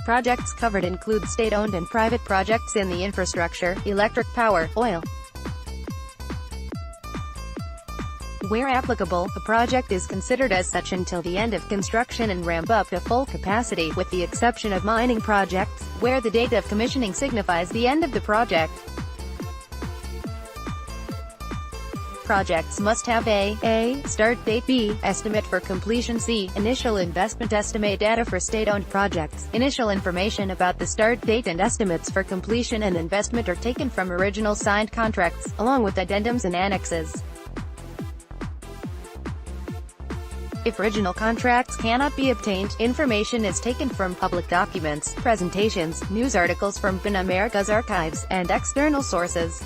Projects covered include state-owned and private projects in the infrastructure, electric power, oil. Where applicable, a project is considered as such until the end of construction and ramp up to full capacity, with the exception of mining projects, where the date of commissioning signifies the end of the project. Projects must have a start date, b estimate for completion, c initial investment estimate. Data for state-owned projects. Initial information about the start date and estimates for completion and investment are taken from original signed contracts, along with addendums and annexes. If original contracts cannot be obtained, information is taken from public documents, presentations, news articles from PAN America's archives, and external sources.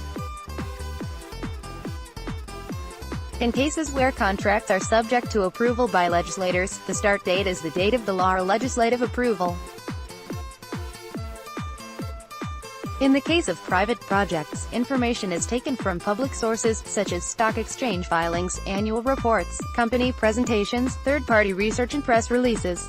In cases where contracts are subject to approval by legislators, the start date is the date of the law or legislative approval. In the case of private projects, information is taken from public sources, such as stock exchange filings, annual reports, company presentations, third-party research and press releases.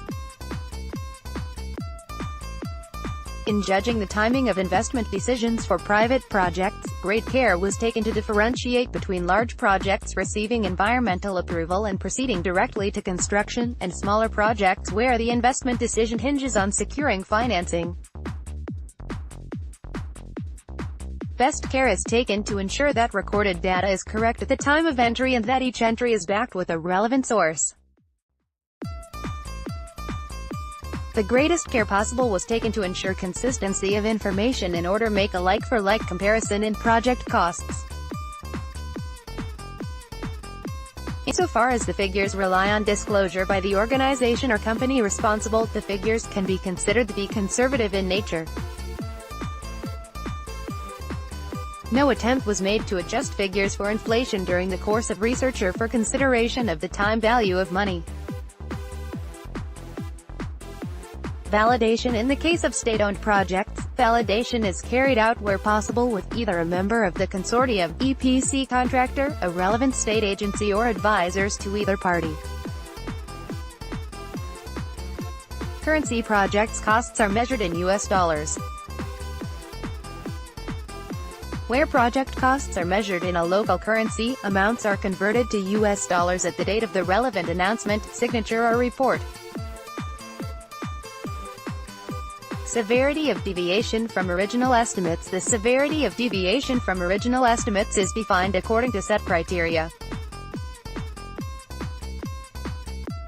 In judging the timing of investment decisions for private projects, great care was taken to differentiate between large projects receiving environmental approval and proceeding directly to construction, and smaller projects where the investment decision hinges on securing financing. Best care is taken to ensure that recorded data is correct at the time of entry and that each entry is backed with a relevant source. The greatest care possible was taken to ensure consistency of information in order to make a like-for-like comparison in project costs. Insofar as the figures rely on disclosure by the organization or company responsible, the figures can be considered to be conservative in nature. No attempt was made to adjust figures for inflation during the course of research or for consideration of the time value of money. Validation. In the case of state-owned projects, validation is carried out where possible with either a member of the consortium, EPC contractor, a relevant state agency or advisors to either party. Currency. Projects costs are measured in US dollars. Where project costs are measured in a local currency, amounts are converted to US dollars at the date of the relevant announcement, signature or report. Severity of deviation from original estimates. The severity of deviation from original estimates is defined according to set criteria.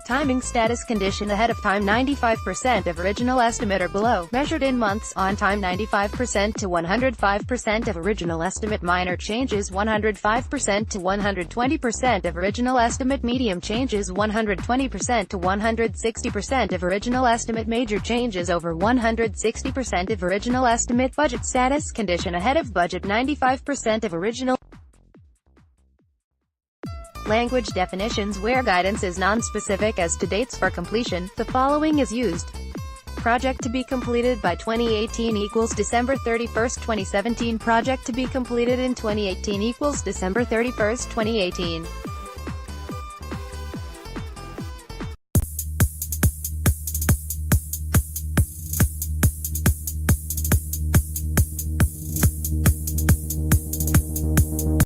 Timing. Status condition. Ahead of time 95% of original estimate or below, measured in months. On time 95% to 105% of original estimate. Minor changes 105% to 120% of original estimate. Medium changes 120% to 160% of original estimate. Major changes over 160% of original estimate. Budget. Status condition. Ahead of budget 95% of original. Language definitions. Where guidance is non-specific as to dates for completion, the following is used. Project to be completed by 2018 equals December 31st, 2017. Project to be completed in 2018 equals December 31st, 2018.